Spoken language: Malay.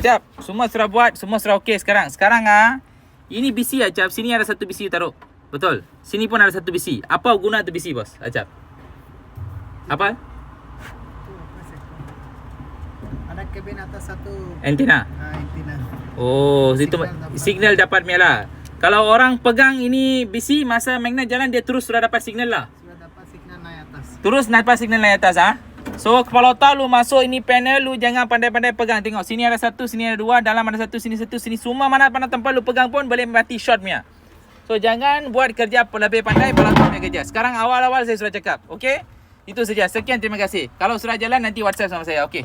Ajab, semua sudah buat, semua sudah okey sekarang. Sekarang ini bisi Ajab, sini ada satu bisi taruh. Betul. Sini pun ada satu bisi. Apa guna tu bisi, bos? Ajab. Apa? Ada kabin atas satu Antena. antena. Oh, situ signal dapat menyala. Kalau orang pegang ini bisi, masa magnet jalan dia terus sudah dapat signal lah. Sudah dapat signal naik atas. Terus dapat signal naik atas So kalau tahu lu masuk ini panel, lu jangan pandai-pandai pegang. Tengok sini ada satu, sini ada dua, dalam ada satu, sini semua mana tempat lu pegang pun boleh mati short punya. So jangan buat kerja lebih pandai pelakon punya kerja. Sekarang awal-awal saya sudah cakap, okey? Itu saja. Sekian, terima kasih. Kalau sudah jalan nanti WhatsApp sama saya, okey?